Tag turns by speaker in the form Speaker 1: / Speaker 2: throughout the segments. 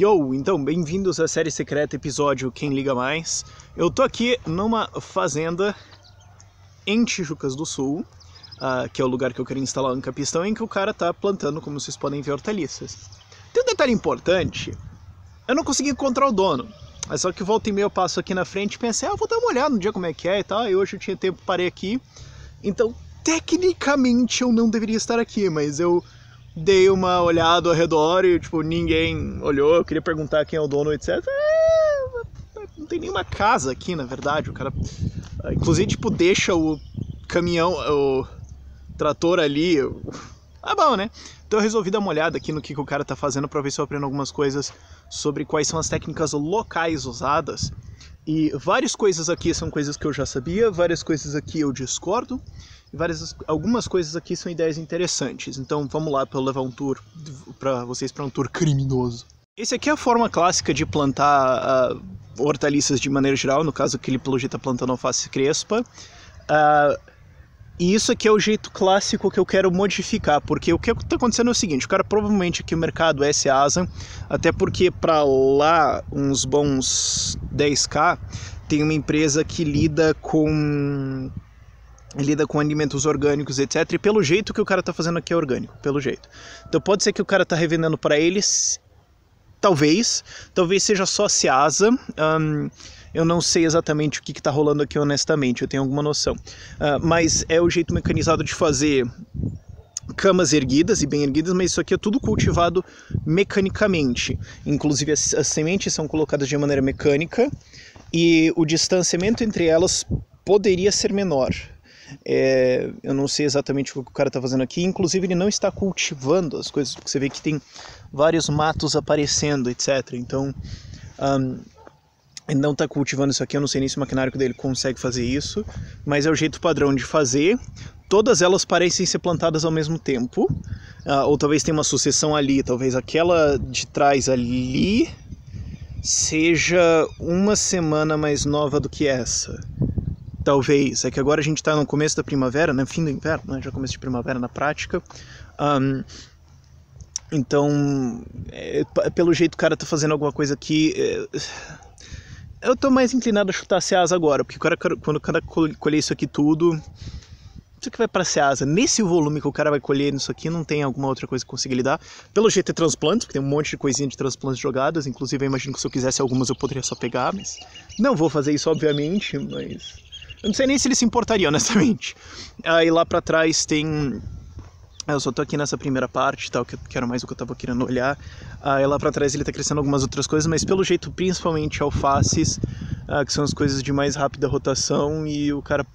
Speaker 1: Yo, então, bem-vindos à série secreta episódio Quem Liga Mais. Eu tô aqui numa fazenda em Tijucas do Sul, que é o lugar que eu queria instalar um capistão, em que o cara tá plantando, como vocês podem ver, hortaliças. Tem um detalhe importante, eu não consegui encontrar o dono, mas só que volta e meia eu passo aqui na frente e pensei, vou dar uma olhada no dia como é que é e tal, e hoje eu tinha tempo, parei aqui, então tecnicamente eu não deveria estar aqui, mas eu dei uma olhada ao redor e, ninguém olhou, eu queria perguntar quem é o dono, etc. Não tem nenhuma casa aqui, na verdade, o cara, inclusive, deixa o caminhão, o trator ali, bom, né? Então eu resolvi dar uma olhada aqui no que o cara tá fazendo pra ver se eu aprendo algumas coisas sobre quais são as técnicas locais usadas. E várias coisas aqui são coisas que eu já sabia, várias coisas aqui eu discordo, e algumas coisas aqui são ideias interessantes. Então vamos lá para eu levar um tour para vocês, para um tour criminoso. Esse aqui é a forma clássica de plantar hortaliças de maneira geral, no caso que ele pelo jeito está plantando alface crespa. E isso aqui é o jeito clássico que eu quero modificar, porque o que está acontecendo é o seguinte, o cara provavelmente aqui o mercado é Ceasa, até porque para lá uns bons 10k tem uma empresa que lida com alimentos orgânicos, etc. E pelo jeito que o cara está fazendo aqui é orgânico, pelo jeito. Então pode ser que o cara está revendendo para eles, talvez seja só Ceasa. Eu não sei exatamente o que está rolando aqui, honestamente, eu tenho alguma noção. Mas é o jeito mecanizado de fazer camas erguidas e bem erguidas, mas isso aqui é tudo cultivado mecanicamente. Inclusive as sementes são colocadas de maneira mecânica e o distanciamento entre elas poderia ser menor. Eu não sei exatamente o que o cara está fazendo aqui, inclusive ele não está cultivando as coisas, porque você vê que tem vários matos aparecendo, etc. Então, ele não está cultivando isso aqui, eu não sei nem se o maquinário dele consegue fazer isso, mas é o jeito padrão de fazer. Todas elas parecem ser plantadas ao mesmo tempo, ou talvez tenha uma sucessão ali, talvez aquela de trás ali seja uma semana mais nova do que essa. Talvez, é que agora a gente está no começo da primavera, né? Fim do inverno, né? Já começo de primavera na prática. Então, pelo jeito o cara tá fazendo alguma coisa aqui. Eu tô mais inclinado a chutar Ceasa agora, porque quando o cara colher isso aqui tudo, isso aqui vai pra Ceasa. Nesse volume que o cara vai colher nisso aqui, não tem alguma outra coisa que consiga lidar. Pelo jeito é transplantes, porque tem um monte de coisinha de transplantes jogadas. Inclusive eu imagino que se eu quisesse algumas eu poderia só pegar, mas não vou fazer isso obviamente, mas eu não sei nem se ele se importaria, honestamente. Aí lá pra trás tem... Eu só tô aqui nessa primeira parte, tal, que era mais o que eu tava querendo olhar. Aí lá pra trás ele tá crescendo algumas outras coisas, mas pelo jeito principalmente alfaces, que são as coisas de mais rápida rotação, e o cara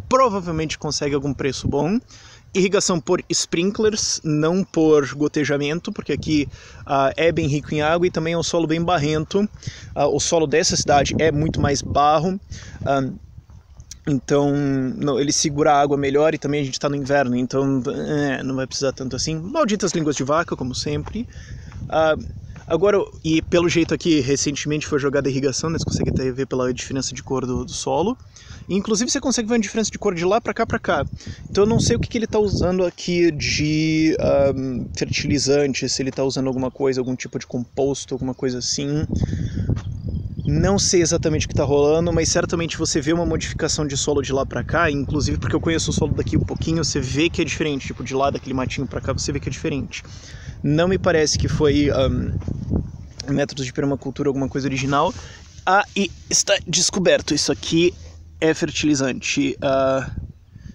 Speaker 1: provavelmente consegue algum preço bom. Irrigação por sprinklers, não por gotejamento, porque aqui é bem rico em água e também é um solo bem barrento. O solo dessa cidade é muito mais barro. Então ele segura a água melhor e também a gente está no inverno, então não vai precisar tanto assim. Malditas línguas de vaca, como sempre. Agora, e pelo jeito aqui, recentemente foi jogada a irrigação, né? Você consegue até ver pela diferença de cor do solo. E, inclusive você consegue ver a diferença de cor de lá para cá para cá. Então eu não sei o que ele está usando aqui de fertilizante, se ele está usando alguma coisa, algum tipo de composto, alguma coisa assim. Não sei exatamente o que está rolando, mas certamente você vê uma modificação de solo de lá para cá, inclusive porque eu conheço o solo daqui um pouquinho, você vê que é diferente, de lá daquele matinho para cá você vê que é diferente. Não me parece que foi métodos de permacultura, alguma coisa original. E está descoberto, isso aqui é fertilizante.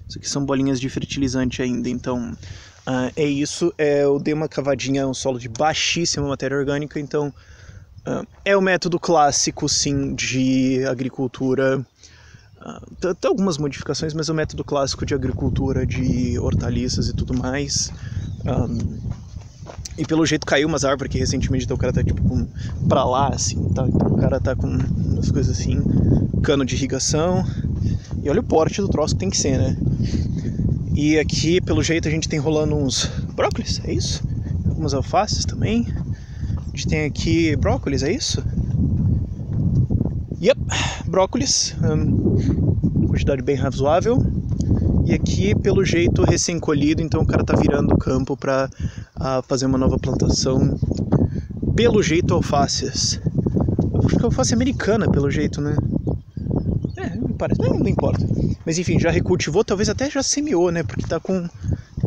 Speaker 1: Isso aqui são bolinhas de fertilizante ainda, então é isso. Eu dei uma cavadinha, é um solo de baixíssima matéria orgânica, então... é o método clássico, sim, de agricultura. Tem algumas modificações, mas é o método clássico de agricultura, de hortaliças e tudo mais. E pelo jeito caiu umas árvores que recentemente, então o cara tá pra lá, assim, tá? Então o cara tá com umas coisas assim, cano de irrigação. E olha o porte do troço que tem que ser, né? E aqui, pelo jeito, a gente tem rolando uns brócolis, é isso? Algumas alfaces também. A gente tem aqui brócolis, é isso? Yep, brócolis, quantidade bem razoável. E aqui, pelo jeito, recém-colhido, então o cara tá virando o campo para fazer uma nova plantação. pelo jeito, alfaces. Eu acho que é alface americana, pelo jeito, né? Me parece. Não importa. Mas enfim, já recultivou, talvez até já semeou, né? Porque tá com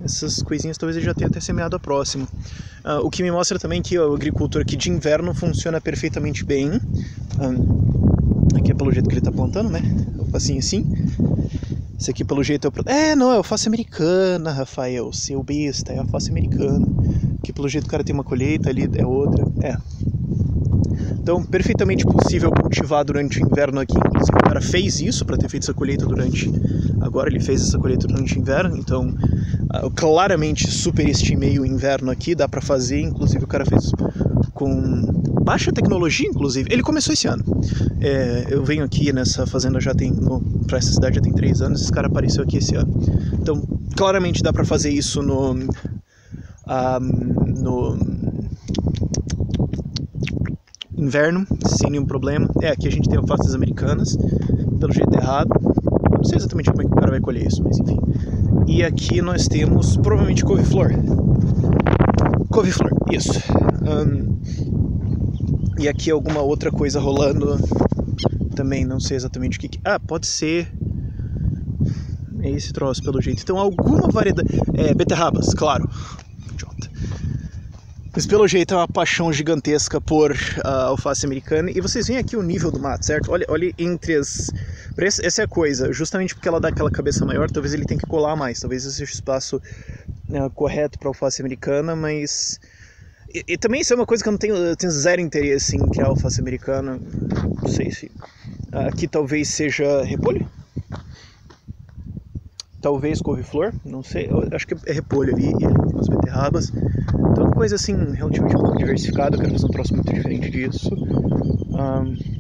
Speaker 1: essas coisinhas, talvez ele já tenha até semeado a próxima. O que me mostra também que a agricultura aqui de inverno funciona perfeitamente bem. Aqui é pelo jeito que ele tá plantando, né? Alfacinho assim. Esse aqui pelo jeito não, é alface americana, Rafael, seu besta, é alface americana. Aqui pelo jeito o cara tem uma colheita, ali é outra. Então, perfeitamente possível cultivar durante o inverno aqui. Inclusive, o cara fez isso para ter feito essa colheita durante... Agora ele fez essa colheita durante o inverno, então eu claramente superestimei o inverno aqui, dá para fazer. Inclusive o cara fez com baixa tecnologia, inclusive. Ele começou esse ano. Eu venho aqui nessa fazenda para essa cidade já tem 3 anos, esse cara apareceu aqui esse ano. Então, claramente dá para fazer isso no inverno, sem nenhum problema. Aqui a gente tem alfaces americanas, pelo jeito errado. Não sei exatamente como é que o cara vai colher isso, mas enfim. E aqui nós temos, provavelmente, couve-flor. Couve-flor, isso. E aqui alguma outra coisa rolando. Também não sei exatamente o que... pode ser... É esse troço, pelo jeito. Então, alguma variedade... beterrabas, claro. Idiota. Mas pelo jeito é uma paixão gigantesca por alface americana. E vocês veem aqui o nível do mato, certo? Olha entre as... Essa é a coisa, justamente porque ela dá aquela cabeça maior, talvez ele tenha que colar mais. Talvez esse seja o espaço correto para alface americana, mas... E também isso é uma coisa que eu tenho zero interesse em criar alface americana. Não sei se... Aqui talvez seja repolho? Talvez couve-flor, não sei, eu acho que é repolho ali, e ali tem umas beterrabas. Então uma coisa assim, relativamente pouco diversificada, eu quero fazer um troço muito diferente disso.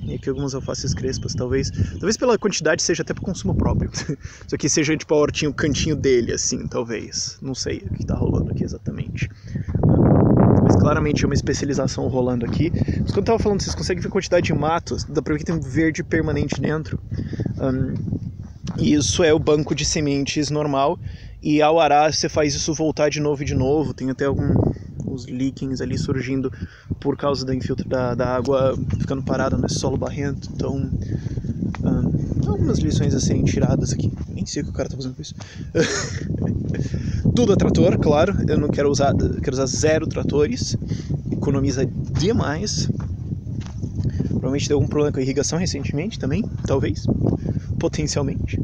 Speaker 1: E aqui algumas alfaces crespas, talvez pela quantidade seja até para consumo próprio. Isso aqui seja tipo a hortinha, o cantinho dele, assim, talvez. Não sei o que tá rolando aqui exatamente. Mas claramente é uma especialização rolando aqui. Mas quando eu tava falando, vocês conseguem ver a quantidade de matos, dá pra ver que tem um verde permanente dentro. E isso é o banco de sementes normal, e ao arar você faz isso voltar de novo, tem até uns líquens ali surgindo por causa da água ficando parada nesse solo barrento. Então, algumas lições a serem tiradas aqui. Nem sei o que o cara tá fazendo com isso. Tudo a trator, claro, eu não quero usar 0 tratores, economiza demais. Provavelmente deu algum problema com a irrigação recentemente também, talvez, potencialmente.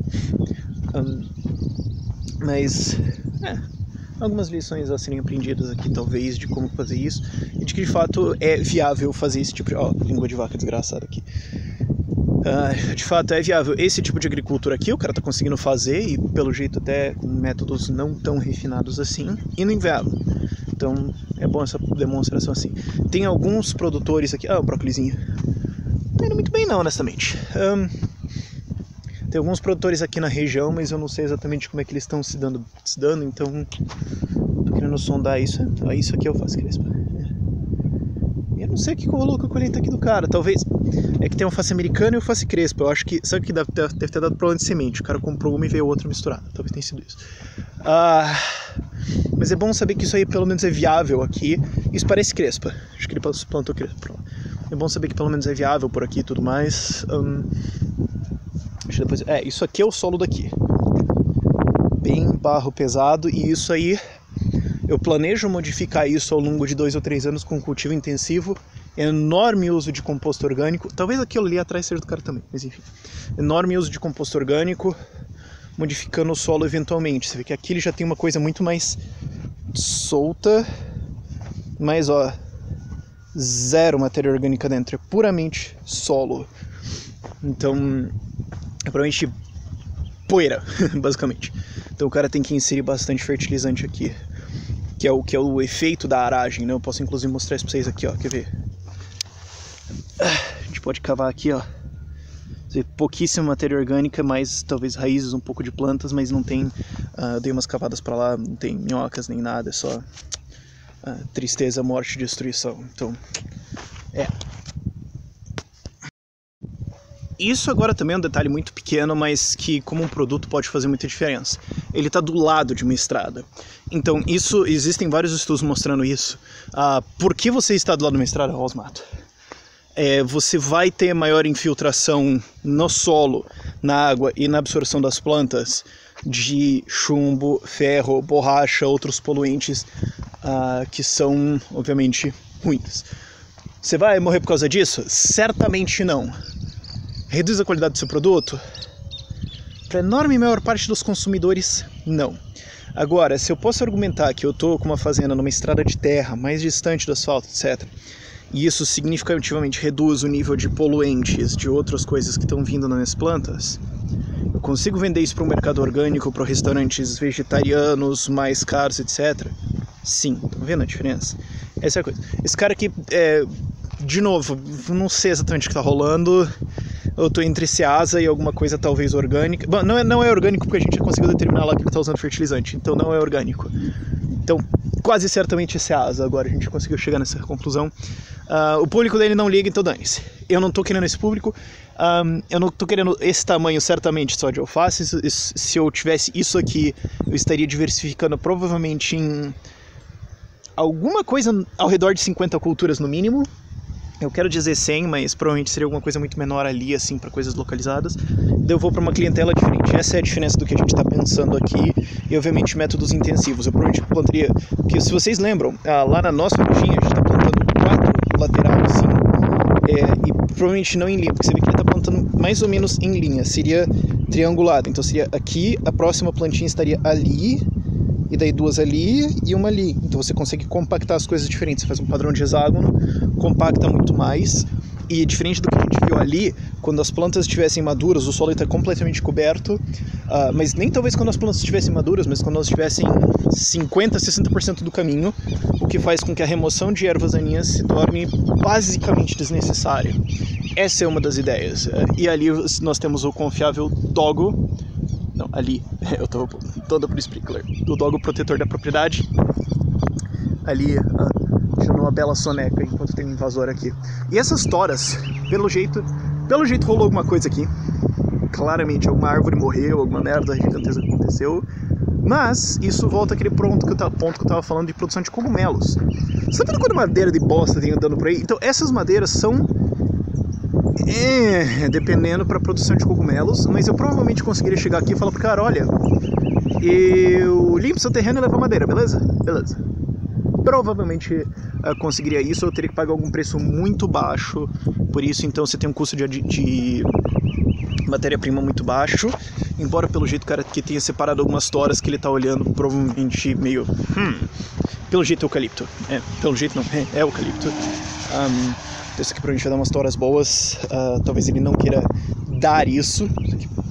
Speaker 1: Mas, algumas lições a serem aprendidas aqui, talvez, de como fazer isso, e de que de fato é viável fazer esse tipo de... língua de vaca desgraçada aqui. De fato é viável esse tipo de agricultura aqui, o cara tá conseguindo fazer, e pelo jeito até com métodos não tão refinados assim, e no inverno. Então é bom essa demonstração assim. Tem alguns produtores aqui... o brócolizinho. Não tá indo muito bem não, honestamente. Tem alguns produtores aqui na região, mas eu não sei exatamente como é que eles estão se dando, então tô querendo sondar isso. Isso aqui eu faço crespa. Eu não sei o que rolou com a colheita aqui do cara, talvez é que tem alface americana e alface crespa. Eu acho que, sabe que deve ter dado problema de semente, o cara comprou uma e veio outra misturada, talvez tenha sido isso. Mas é bom saber que isso aí pelo menos é viável aqui. Isso parece crespa, acho que ele plantou crespa pra lá. É bom saber que pelo menos é viável por aqui e tudo mais. Depois... isso aqui é o solo daqui. Bem barro pesado, e isso aí eu planejo modificar isso ao longo de 2 ou 3 anos com cultivo intensivo, enorme uso de composto orgânico, talvez aquilo ali atrás seja do cara também, mas enfim, enorme uso de composto orgânico, modificando o solo eventualmente. Você vê que aqui ele já tem uma coisa muito mais solta, mas 0 matéria orgânica dentro, é puramente solo. Então é provavelmente poeira, basicamente. Então o cara tem que inserir bastante fertilizante aqui, que é o efeito da aragem, né? Eu posso inclusive mostrar isso pra vocês aqui, quer ver? A gente pode cavar aqui, pouquíssima matéria orgânica, mais talvez raízes, um pouco de plantas, mas não tem, eu dei umas cavadas pra lá, não tem minhocas nem nada, é só tristeza, morte e destruição. Então, isso agora também é um detalhe muito pequeno, mas que como um produto pode fazer muita diferença. Ele está do lado de uma estrada. Então existem vários estudos mostrando isso. Por que você está do lado de uma estrada, Rosmato? Você vai ter maior infiltração no solo, na água e na absorção das plantas de chumbo, ferro, borracha, outros poluentes que são, obviamente, ruins. Você vai morrer por causa disso? Certamente não. Reduz a qualidade do seu produto? Para a enorme maior parte dos consumidores, não. Agora, se eu posso argumentar que eu estou com uma fazenda numa estrada de terra, mais distante do asfalto, etc., e isso significativamente reduz o nível de poluentes, de outras coisas que estão vindo nas minhas plantas, eu consigo vender isso para o mercado orgânico, para restaurantes vegetarianos mais caros, etc. Sim, estão vendo a diferença? Essa é a coisa. Esse cara aqui, de novo, não sei exatamente o que está rolando. Eu estou entre Ceasa e alguma coisa talvez orgânica. Bom, não é orgânico porque a gente já conseguiu determinar lá que está usando fertilizante, então não é orgânico. Então, quase certamente é Ceasa, agora a gente conseguiu chegar nessa conclusão. O público dele não liga, então dane-se. Eu não estou querendo esse público, eu não estou querendo esse tamanho certamente só de alface. Se eu tivesse isso aqui, eu estaria diversificando provavelmente em alguma coisa ao redor de 50 culturas no mínimo. Eu quero dizer 100, mas provavelmente seria alguma coisa muito menor ali, assim, para coisas localizadas. Daí eu vou para uma clientela diferente. Essa é a diferença do que a gente está pensando aqui. E, obviamente, métodos intensivos. Eu provavelmente plantaria... Porque, se vocês lembram, lá na nossa lojinha, a gente está plantando 4 laterais, assim. E provavelmente não em linha, porque você vê que ele está plantando mais ou menos em linha. Seria triangulado. Então, seria aqui, a próxima plantinha estaria ali... E daí 2 ali e 1 ali. Então você consegue compactar as coisas diferentes. Você faz um padrão de hexágono, compacta muito mais. E diferente do que a gente viu ali, quando as plantas estivessem maduras, o solo está completamente coberto. Mas nem talvez quando as plantas estivessem maduras, mas quando elas estivessem 50%, 60% do caminho, o que faz com que a remoção de ervas daninhas se torne basicamente desnecessária. Essa é uma das ideias. E ali nós temos o confiável Doggo. Não, ali, eu tô toda pro sprinkler. O Doggo protetor da propriedade. Ali, tirando uma bela soneca enquanto tem um invasor aqui. E essas toras, pelo jeito rolou alguma coisa aqui. Claramente, alguma árvore morreu, alguma merda gigantesca aconteceu. Mas isso volta àquele ponto que eu tava falando de produção de cogumelos. Você tá vendo quando madeira de bosta vem andando por aí? Então, essas madeiras são... dependendo para produção de cogumelos, mas eu provavelmente conseguiria chegar aqui e falar pro cara, olha, eu limpo seu terreno e levo a madeira, beleza? Beleza. Provavelmente conseguiria isso, eu teria que pagar algum preço muito baixo, por isso então você tem um custo de matéria-prima muito baixo, embora pelo jeito o cara que tenha separado algumas toras que ele tá olhando, provavelmente meio, pelo jeito é eucalipto, pelo jeito não, é eucalipto. Esse aqui provavelmente vai dar umas toras boas. Talvez ele não queira dar isso.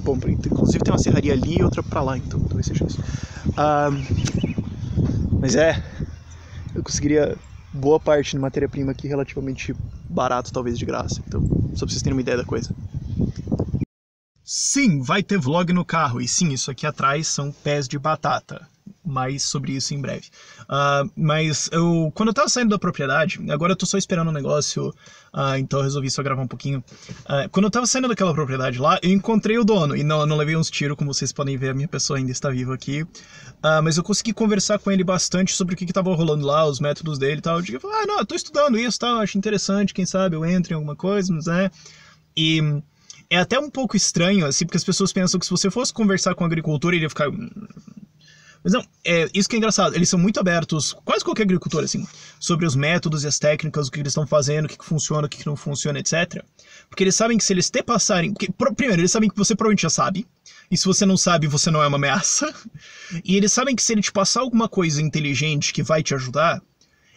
Speaker 1: Bom, inclusive tem uma serraria ali e outra pra lá, então talvez seja isso. Mas eu conseguiria boa parte de matéria-prima aqui relativamente barato, talvez de graça. Então, só pra vocês terem uma ideia da coisa. Sim, vai ter vlog no carro. E sim, isso aqui atrás são pés de batata. Mais sobre isso em breve. Mas quando eu tava saindo da propriedade, agora eu tô só esperando um negócio, então eu resolvi só gravar um pouquinho. Quando eu tava saindo daquela propriedade lá, eu encontrei o dono, e não levei uns tiros, como vocês podem ver, a minha pessoa ainda está viva aqui. Mas eu consegui conversar com ele bastante sobre o que tava rolando lá, os métodos dele e tal. Eu falei, não, eu tô estudando isso, tal, acho interessante, quem sabe eu entro em alguma coisa, mas E é até um pouco estranho, assim, porque as pessoas pensam que se você fosse conversar com o agricultor, ele ia ficar... Mas não, isso que é engraçado, eles são muito abertos, quase qualquer agricultor, assim, sobre os métodos e as técnicas, o que eles estão fazendo, o que funciona, o que não funciona, etc. Porque eles sabem que se eles te passarem... Primeiro, eles sabem que você provavelmente já sabe, e se você não sabe, você não é uma ameaça. E eles sabem que se ele te passar alguma coisa inteligente que vai te ajudar,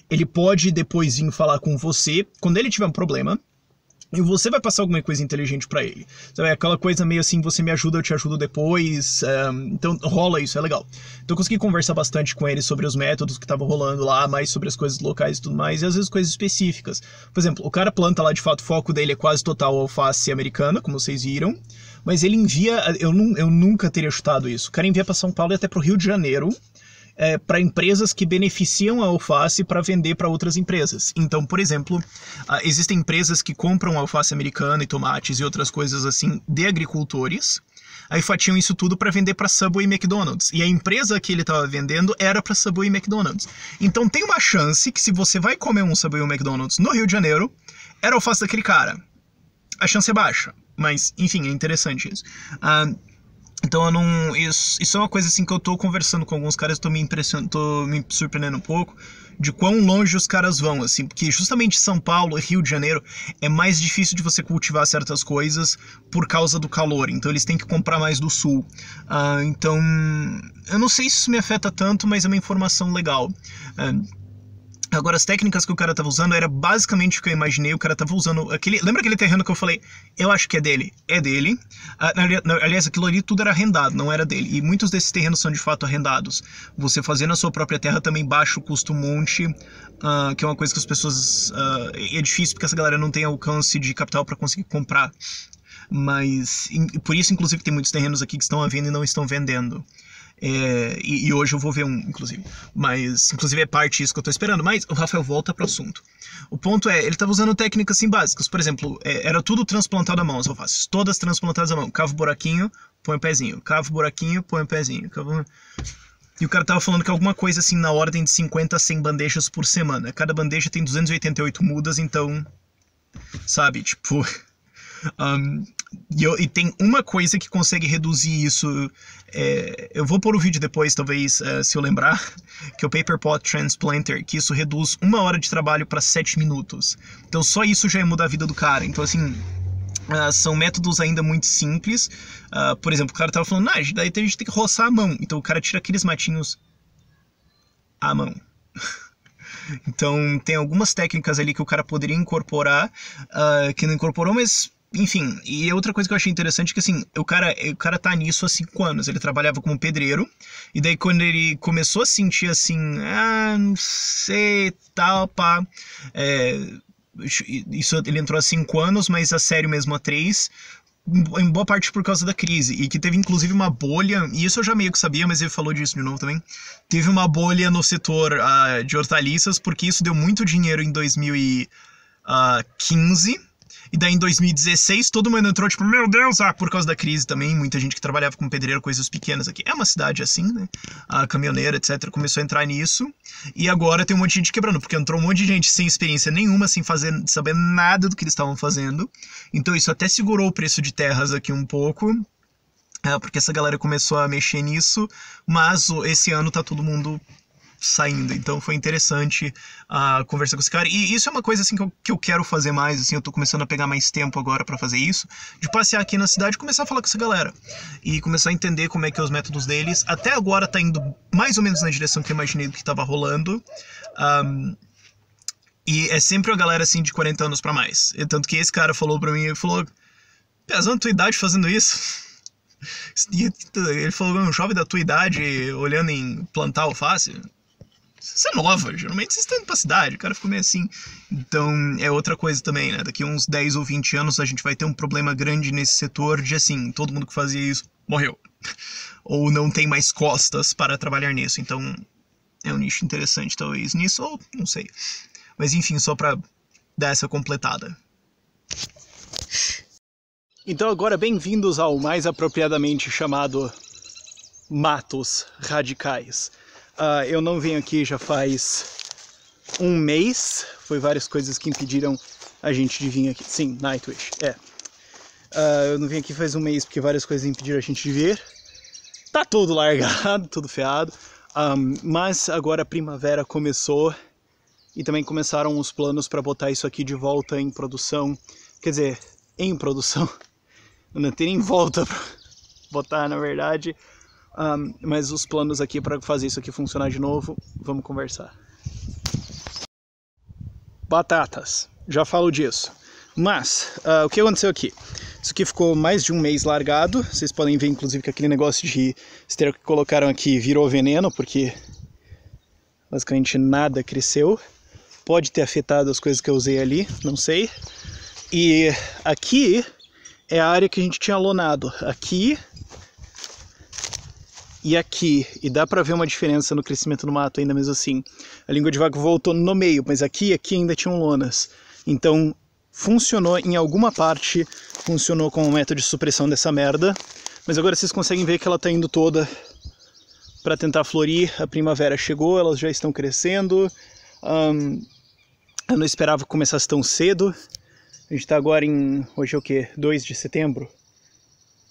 Speaker 1: ele pode depois vir falar com você, quando ele tiver um problema, e você vai passar alguma coisa inteligente pra ele. Sabe, aquela coisa meio assim, você me ajuda, eu te ajudo depois. Então rola isso, é legal. Então eu consegui conversar bastante com ele sobre os métodos que estavam rolando lá, mais sobre as coisas locais e tudo mais, e às vezes coisas específicas. Por exemplo, o cara planta lá, de fato, o foco dele é quase total alface americana, como vocês viram. Mas ele envia, eu nunca teria chutado isso. O cara envia pra São Paulo e até pro Rio de Janeiro. para empresas que beneficiam a alface para vender para outras empresas. Então, por exemplo, existem empresas que compram alface americana e tomates e outras coisas assim de agricultores, aí fatiam isso tudo para vender para Subway e McDonald's. E a empresa que ele estava vendendo era para Subway e McDonald's. Então tem uma chance que se você vai comer um Subway ou McDonald's no Rio de Janeiro, era a alface daquele cara. A chance é baixa, mas enfim, é interessante isso. Então isso é uma coisa assim que eu tô conversando com alguns caras, tô me surpreendendo um pouco de quão longe os caras vão, assim, porque justamente São Paulo e Rio de Janeiro é mais difícil de você cultivar certas coisas por causa do calor, então eles têm que comprar mais do sul. Então, eu não sei se isso me afeta tanto, mas é uma informação legal. Agora, as técnicas que o cara tava usando era basicamente o que eu imaginei. O cara tava usando aquele... Lembra aquele terreno que eu falei? Eu acho que é dele. É dele. Aliás, aquilo ali tudo era arrendado, não era dele. E muitos desses terrenos são de fato arrendados. Você fazendo a sua própria terra também baixa o custo monte, que é uma coisa que as pessoas... é difícil porque essa galera não tem alcance de capital para conseguir comprar. Mas por isso, inclusive, tem muitos terrenos aqui que estão à venda e não estão vendendo. E hoje eu vou ver um, inclusive. Mas, inclusive, é parte disso que eu tô esperando. Mas o Rafael volta pro assunto. O ponto é, ele tava usando técnicas assim básicas. Por exemplo, era tudo transplantado à mão, as alfaces. Todas transplantadas à mão. Cava o buraquinho, põe o pezinho. Cava o buraquinho, põe o pezinho. E o cara tava falando que alguma coisa assim na ordem de 50 a 100 bandejas por semana. Cada bandeja tem 288 mudas, então... Sabe, tipo... E tem uma coisa que consegue reduzir isso. Eu vou pôr o vídeo depois, talvez, se eu lembrar, que é o Paper Pot Transplanter, que isso reduz 1 hora de trabalho para 7 minutos. Então só isso já ia mudar a vida do cara. Então assim, são métodos ainda muito simples. Por exemplo, o cara tava falando, daí a gente tem que roçar a mão. Então o cara tira aqueles matinhos à mão. Então tem algumas técnicas ali que o cara poderia incorporar, que não incorporou, mas... Enfim, e outra coisa que eu achei interessante é que, assim, o cara tá nisso há 5 anos. Ele trabalhava como pedreiro, e daí quando ele começou a sentir, assim, não sei, tal, pá... Isso ele entrou há 5 anos, mas a sério mesmo há 3, em boa parte por causa da crise, e que teve inclusive uma bolha, e isso eu já meio que sabia, mas ele falou disso de novo também. Teve uma bolha no setor de hortaliças, porque isso deu muito dinheiro em 2015, e daí em 2016 todo mundo entrou tipo, meu Deus, por causa da crise também, muita gente que trabalhava como pedreiro, coisas pequenas aqui. É uma cidade assim, né? A caminhoneira, etc, começou a entrar nisso, e agora tem um monte de gente quebrando, porque entrou um monte de gente sem experiência nenhuma, sem saber nada do que eles estavam fazendo. Então isso até segurou o preço de terras aqui um pouco, porque essa galera começou a mexer nisso, mas esse ano tá todo mundo saindo, então foi interessante conversar com esse cara, e isso é uma coisa assim que eu quero fazer mais, assim, eu tô começando a pegar mais tempo agora pra fazer isso, de passear aqui na cidade e começar a falar com essa galera, e começar a entender como é que é os métodos deles. Até agora tá indo mais ou menos na direção que eu imaginei do que tava rolando, e é sempre a galera assim de 40 anos pra mais, tanto que esse cara falou pra mim, ele falou, pesando tua idade fazendo isso? Ele falou, um jovem da tua idade olhando em plantar alface? Você é nova, geralmente vocês estão indo pra cidade, o cara ficou meio assim. Então é outra coisa também, né? Daqui uns 10 ou 20 anos a gente vai ter um problema grande nesse setor de assim, todo mundo que fazia isso morreu. Ou não tem mais costas para trabalhar nisso. Então é um nicho interessante talvez nisso, ou não sei. Mas enfim, só pra dar essa completada. Então agora bem-vindos ao mais apropriadamente chamado Matos Radicais. Eu não venho aqui já faz 1 mês, foi várias coisas que impediram a gente de vir aqui. Sim, Nightwish, eu não venho aqui faz 1 mês porque várias coisas impediram a gente de vir. Tá tudo largado, tudo ferrado, mas agora a primavera começou e também começaram os planos para botar isso aqui de volta em produção. Quer dizer, em produção, não tem nem volta para botar na verdade. Mas os planos aqui para fazer isso aqui funcionar de novo, vamos conversar. Batatas, já falo disso. Mas, o que aconteceu aqui? Isso aqui ficou mais de 1 mês largado. Vocês podem ver, inclusive, que aquele negócio de esterco que colocaram aqui virou veneno, porque basicamente nada cresceu. Pode ter afetado as coisas que eu usei ali, não sei. E aqui é a área que a gente tinha lonado. Aqui e aqui, e dá pra ver uma diferença no crescimento do mato ainda mesmo assim. A língua de vaca voltou no meio, mas aqui e aqui ainda tinham lonas. Então funcionou em alguma parte, funcionou como método de supressão dessa merda, mas agora vocês conseguem ver que ela tá indo toda para tentar florir. A primavera chegou, elas já estão crescendo. Eu não esperava que começasse tão cedo. A gente tá agora em... hoje é o quê? 2 de setembro?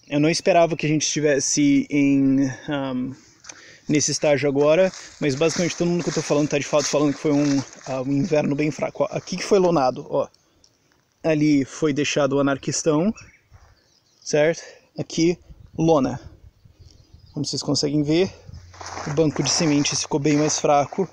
Speaker 1: Eu não esperava que a gente estivesse nesse estágio agora, mas basicamente todo mundo que eu tô falando tá de fato falando que foi um inverno bem fraco. Ó, aqui que foi lonado, ó. Ali foi deixado o anarquistão, certo? Aqui, lona. Como vocês conseguem ver, o banco de sementes ficou bem mais fraco.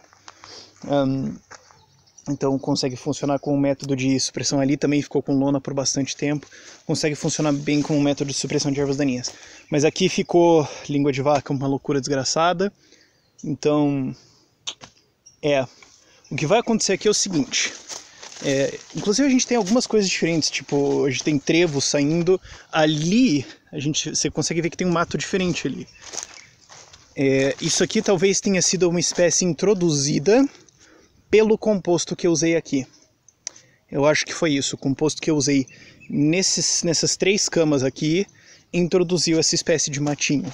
Speaker 1: Então consegue funcionar com o método de supressão ali, também ficou com lona por bastante tempo. Consegue funcionar bem com o método de supressão de ervas daninhas. Mas aqui ficou língua de vaca, uma loucura desgraçada. Então, o que vai acontecer aqui é o seguinte. Inclusive a gente tem algumas coisas diferentes, tipo, a gente tem trevo saindo. Ali, você consegue ver que tem um mato diferente ali. Isso aqui talvez tenha sido uma espécie introduzida pelo composto que eu usei aqui. Eu acho que foi isso. O composto que eu usei nessas 3 camas aqui introduziu essa espécie de matinho.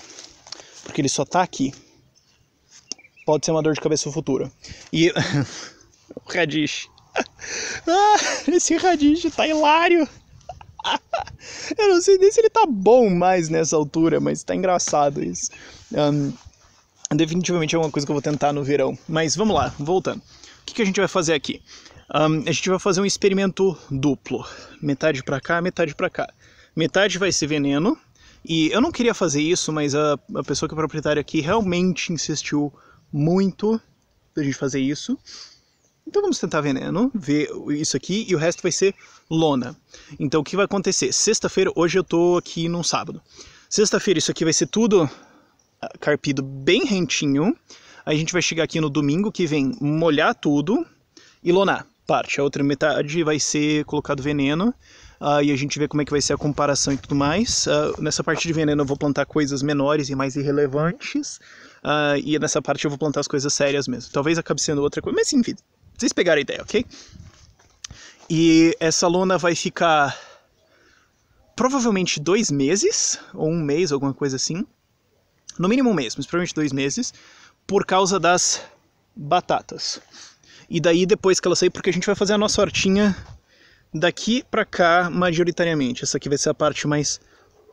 Speaker 1: Porque ele só tá aqui. Pode ser uma dor de cabeça futura. E o radish. Esse radish tá hilário. Eu não sei nem se ele tá bom mais nessa altura, mas tá engraçado isso. Definitivamente é uma coisa que eu vou tentar no verão. Mas vamos lá, voltando. O que a gente vai fazer aqui? A gente vai fazer um experimento duplo. Metade pra cá, metade pra cá. Metade vai ser veneno. E eu não queria fazer isso, mas a pessoa que é proprietária aqui realmente insistiu muito pra gente fazer isso. Então vamos tentar veneno, ver isso aqui, e o resto vai ser lona. Então o que vai acontecer? Sexta-feira, hoje eu tô aqui num sábado. Sexta-feira isso aqui vai ser tudo carpido bem rentinho. A gente vai chegar aqui no domingo que vem molhar tudo e lonar parte. A outra metade vai ser colocado veneno e a gente vê como é que vai ser a comparação e tudo mais. Nessa parte de veneno eu vou plantar coisas menores e mais irrelevantes. E nessa parte eu vou plantar as coisas sérias mesmo. Talvez acabe sendo outra coisa, mas enfim, vocês pegaram a ideia, ok? E essa lona vai ficar provavelmente 2 meses, ou 1 mês, alguma coisa assim. No mínimo 1 mês, mas provavelmente 2 meses. Por causa das batatas. E daí depois que ela sair, porque a gente vai fazer a nossa hortinha daqui pra cá majoritariamente. Essa aqui vai ser a parte mais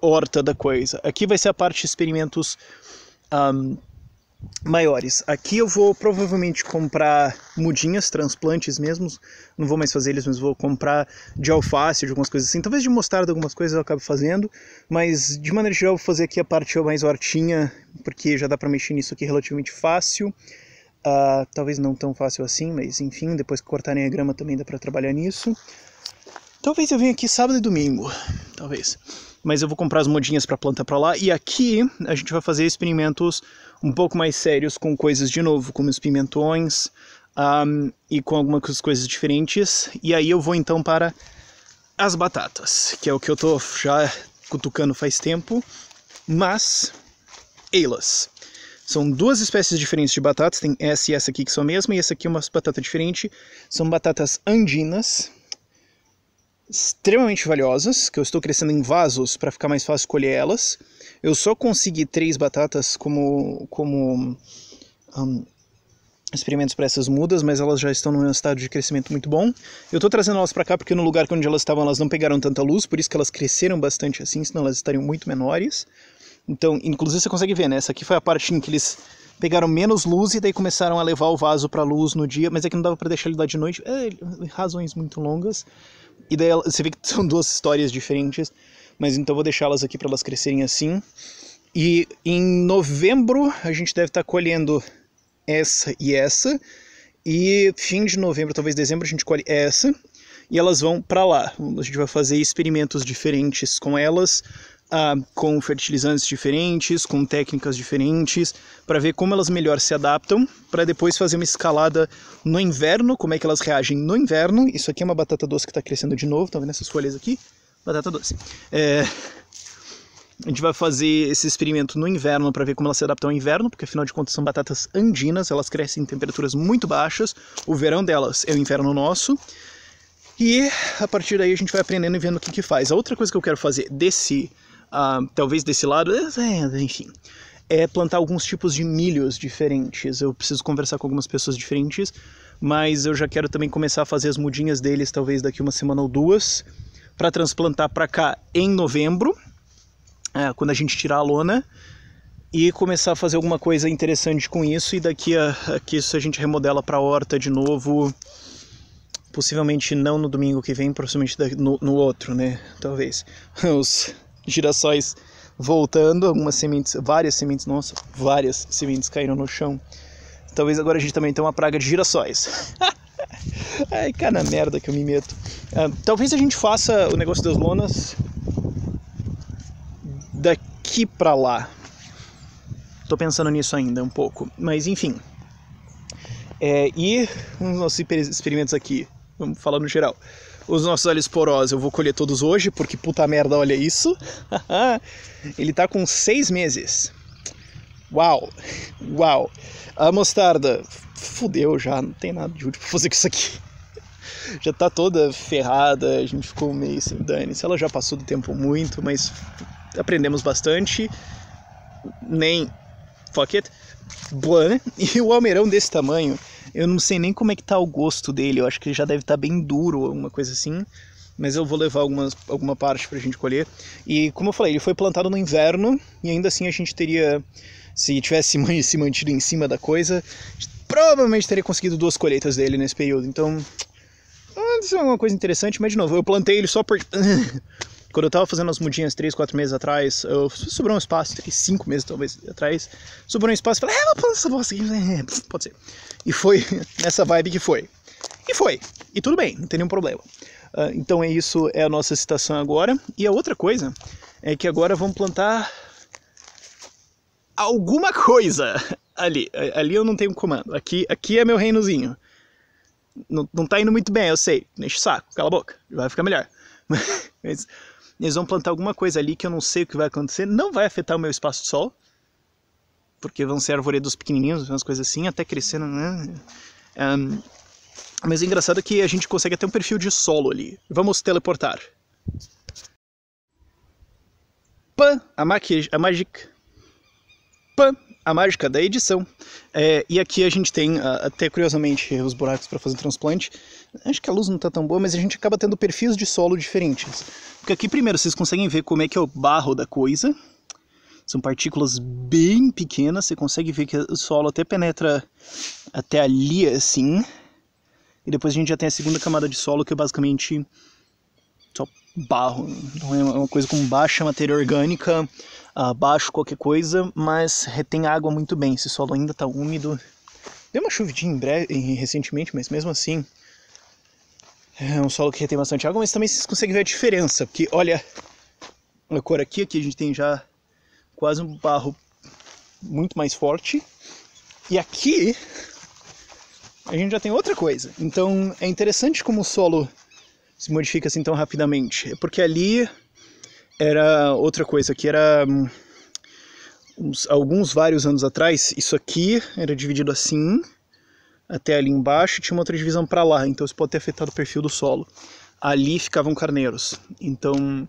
Speaker 1: horta da coisa. Aqui vai ser a parte de experimentos maiores. Aqui eu vou provavelmente comprar mudinhas, transplantes mesmo. Não vou mais fazer eles, mas vou comprar de alface, de algumas coisas assim. Talvez de mostarda, algumas coisas eu acabe fazendo. Mas de maneira geral eu vou fazer aqui a parte mais hortinha, porque já dá pra mexer nisso aqui relativamente fácil. Talvez não tão fácil assim, mas enfim, depois que cortarem a grama também dá pra trabalhar nisso. Talvez eu venha aqui sábado e domingo, talvez. Mas eu vou comprar as mudinhas pra plantar pra lá. E aqui a gente vai fazer experimentos um pouco mais sérios com coisas de novo, como os pimentões e com algumas coisas diferentes. E aí eu vou então para as batatas, que é o que eu tô já cutucando faz tempo. Mas, elas são 2 espécies diferentes de batatas. Tem essa e essa aqui que são a mesma, e essa aqui é uma batata diferente. São batatas andinas, extremamente valiosas, que eu estou crescendo em vasos para ficar mais fácil colher elas. Eu só consegui 3 batatas como experimentos para essas mudas, mas elas já estão num estado de crescimento muito bom. Eu estou trazendo elas para cá porque no lugar onde elas estavam elas não pegaram tanta luz, por isso que elas cresceram bastante assim, senão elas estariam muito menores. Então, inclusive você consegue ver, né? Essa aqui foi a parte em que eles pegaram menos luz e daí começaram a levar o vaso para luz no dia, mas é que não dava para deixar ele lá de noite, razões muito longas. E daí você vê que são 2 histórias diferentes, mas então eu vou deixá-las aqui para elas crescerem assim. E em novembro a gente deve estar colhendo essa, e fim de novembro, talvez dezembro, a gente colhe essa, e elas vão para lá. A gente vai fazer experimentos diferentes com elas, com fertilizantes diferentes, com técnicas diferentes, para ver como elas melhor se adaptam, para depois fazer uma escalada no inverno, como é que elas reagem no inverno. Isso aqui é uma batata doce que está crescendo de novo, estão vendo essas folhas aqui? Batata doce. A gente vai fazer esse experimento no inverno para ver como elas se adaptam ao inverno, porque afinal de contas são batatas andinas, elas crescem em temperaturas muito baixas, o verão delas é o inverno nosso, e a partir daí a gente vai aprendendo e vendo o que faz. A outra coisa que eu quero fazer talvez desse lado, enfim, é plantar alguns tipos de milhos diferentes. Eu preciso conversar com algumas pessoas diferentes, mas eu já quero também começar a fazer as mudinhas deles, talvez daqui uma semana ou duas, para transplantar para cá em novembro, quando a gente tirar a lona, e começar a fazer alguma coisa interessante com isso, e daqui a isso a gente remodela para a horta de novo, possivelmente não no domingo que vem, possivelmente no outro, né, talvez. Os girassóis voltando, algumas sementes, várias sementes caíram no chão. Talvez agora a gente também tenha uma praga de girassóis. Ai, cara, merda que eu me meto. Talvez a gente faça o negócio das lonas daqui pra lá. Tô pensando nisso ainda um pouco, mas enfim. E os nossos experimentos aqui, vamos falar no geral. Os nossos alhos porós eu vou colher todos hoje, porque puta merda, olha isso. Ele tá com 6 meses. Uau! A mostarda, fudeu já, não tem nada de útil pra fazer com isso aqui. Já tá toda ferrada, a gente ficou meio sem dane-se. Ela já passou do tempo muito, mas aprendemos bastante. Nem... fuck it. Boa, né? E o almeirão desse tamanho, eu não sei nem como é que tá o gosto dele. Eu acho que ele já deve estar bem duro, alguma coisa assim. Mas eu vou levar alguma parte pra gente colher. E como eu falei, ele foi plantado no inverno, e ainda assim a gente teria... se tivesse se mantido em cima da coisa, provavelmente teria conseguido 2 colheitas dele nesse período. Então, isso é uma coisa interessante, mas de novo, eu plantei ele só por... Quando eu tava fazendo as mudinhas 3, 4 meses atrás, sobrou um espaço, 5 meses talvez atrás, sobrou um espaço, falei, vou plantar essa bosta aqui, pode ser. E foi nessa vibe que foi. E foi. E tudo bem, não tem nenhum problema. Então isso, é a nossa situação agora. E a outra coisa é que agora vamos plantar alguma coisa ali. Ali eu não tenho comando. Aqui é meu reinozinho. Não tá indo muito bem, eu sei. Enche o saco, cala a boca, vai ficar melhor. Mas eles vão plantar alguma coisa ali que eu não sei o que vai acontecer. Não vai afetar o meu espaço de sol, porque vão ser arvoredos pequenininhos, umas coisas assim, até crescendo, né? Mas é engraçado que a gente consegue até um perfil de solo ali. Vamos teleportar. A mágica da edição. E aqui a gente tem, até curiosamente, os buracos para fazer transplante. Acho que a luz não está tão boa, mas a gente acaba tendo perfis de solo diferentes. Porque aqui, primeiro, vocês conseguem ver como é que é o barro da coisa. São partículas bem pequenas, você consegue ver que o solo até penetra até ali, assim. E depois a gente já tem a segunda camada de solo, que é basicamente só barro. Então é uma coisa com baixa matéria orgânica, baixo qualquer coisa, mas retém água muito bem. Esse solo ainda está úmido. Deu uma chuvidinha recentemente, mas mesmo assim é um solo que retém bastante água, mas também vocês conseguem ver a diferença, porque olha a cor aqui a gente tem já quase um barro muito mais forte, e aqui a gente já tem outra coisa. Então é interessante como o solo se modifica assim tão rapidamente, porque ali era outra coisa, que era vários anos atrás, isso aqui era dividido assim, até ali embaixo, tinha uma outra divisão para lá, então isso pode ter afetado o perfil do solo. Ali ficavam carneiros, então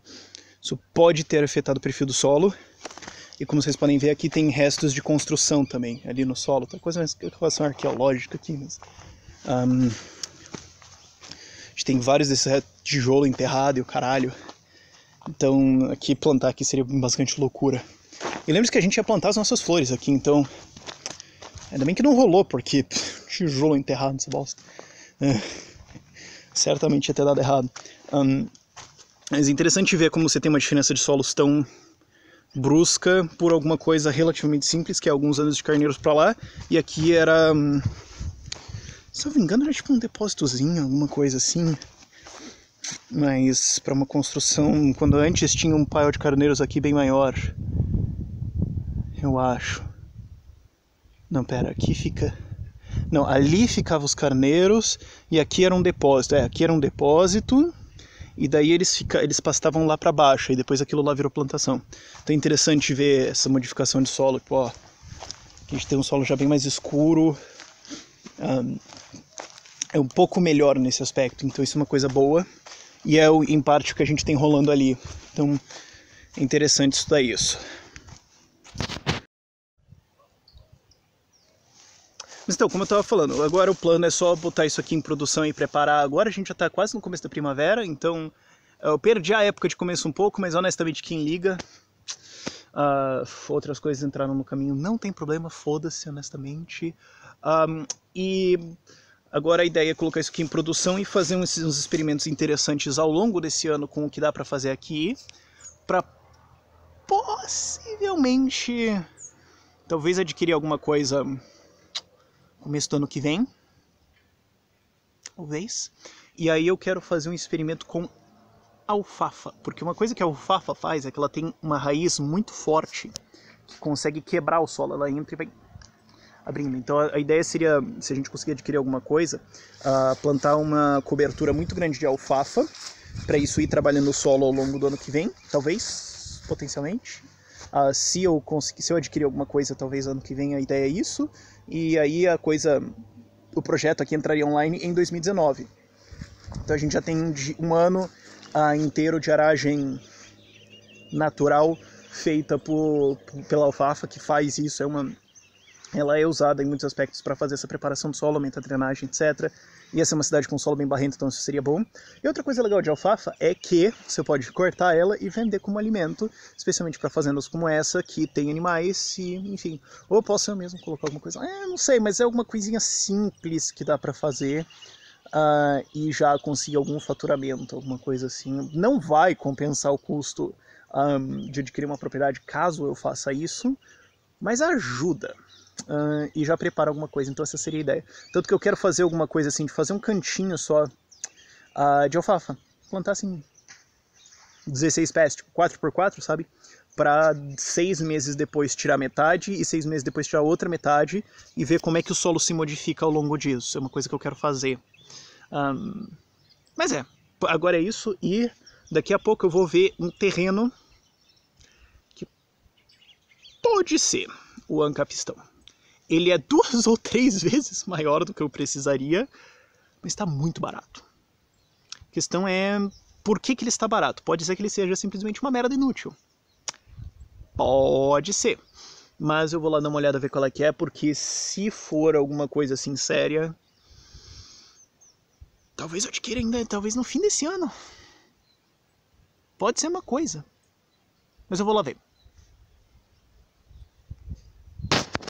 Speaker 1: isso pode ter afetado o perfil do solo. E como vocês podem ver, aqui tem restos de construção também, ali no solo. Tem coisa mais relação arqueológica aqui, mas... a gente tem vários desses tijolo enterrado e o caralho. Então, aqui plantar aqui seria bastante loucura. E lembre-se que a gente ia plantar as nossas flores aqui, então... ainda bem que não rolou, porque tijolo enterrado nessa bosta. Certamente ia ter dado errado. Mas é interessante ver como você tem uma diferença de solos tão brusca por alguma coisa relativamente simples, que é alguns anos de carneiros pra lá, e aqui era... se eu não me engano era tipo um depósitozinho, alguma coisa assim. Mas para uma construção, quando antes tinha um paiol de carneiros aqui bem maior, eu acho. Não, pera, aqui fica... não, ali ficavam os carneiros e aqui era um depósito. Aqui era um depósito e daí eles pastavam lá para baixo, e depois aquilo lá virou plantação. Então é interessante ver essa modificação de solo, tipo, ó, aqui a gente tem um solo já bem mais escuro, é um pouco melhor nesse aspecto, então isso é uma coisa boa, e é em parte o que a gente tem rolando ali, então é interessante estudar isso. Mas então, como eu estava falando, agora o plano é só botar isso aqui em produção e preparar. Agora a gente já está quase no começo da primavera, então eu perdi a época de começo um pouco, mas honestamente quem liga, outras coisas entraram no caminho, não tem problema, foda-se honestamente. E agora a ideia é colocar isso aqui em produção e fazer uns experimentos interessantes ao longo desse ano com o que dá para fazer aqui, para possivelmente, talvez adquirir alguma coisa começo do ano que vem, talvez. E aí eu quero fazer um experimento com alfafa, porque uma coisa que a alfafa faz é que ela tem uma raiz muito forte que consegue quebrar o solo, ela entra e vai abrindo. Então a ideia seria, se a gente conseguir adquirir alguma coisa, plantar uma cobertura muito grande de alfafa, para isso ir trabalhando o solo ao longo do ano que vem, talvez, potencialmente. Se eu adquirir alguma coisa, talvez ano que vem, a ideia é isso. E aí o projeto aqui entraria online em 2019. Então a gente já tem um ano inteiro de aragem natural feita pela alfafa, que faz isso. Ela é usada em muitos aspectos para fazer essa preparação do solo, aumenta a drenagem, etc. E essa é uma cidade com solo bem barrento, então isso seria bom. E outra coisa legal de alfafa é que você pode cortar ela e vender como alimento, especialmente para fazendas como essa, que tem animais e, enfim. Ou eu posso eu mesmo colocar alguma coisa, não sei, mas é alguma coisinha simples que dá para fazer e já conseguir algum faturamento, alguma coisa assim. Não vai compensar o custo de adquirir uma propriedade caso eu faça isso, mas ajuda. E já prepara alguma coisa, então essa seria a ideia. Tanto que eu quero fazer alguma coisa assim, de fazer um cantinho só de alfafa. Plantar assim 16 pés, tipo 4x4, sabe? Para 6 meses depois tirar metade e 6 meses depois tirar outra metade e ver como é que o solo se modifica ao longo disso. É uma coisa que eu quero fazer. Mas agora é isso e daqui a pouco eu vou ver um terreno que pode ser o Ancapistão. Ele é 2 ou 3 vezes maior do que eu precisaria, mas está muito barato. A questão é, por que ele está barato? Pode ser que ele seja simplesmente uma merda inútil. Pode ser. Mas eu vou lá dar uma olhada, ver qual é que é, porque se for alguma coisa assim séria, talvez eu adquira ainda, talvez no fim desse ano. Pode ser uma coisa. Mas eu vou lá ver.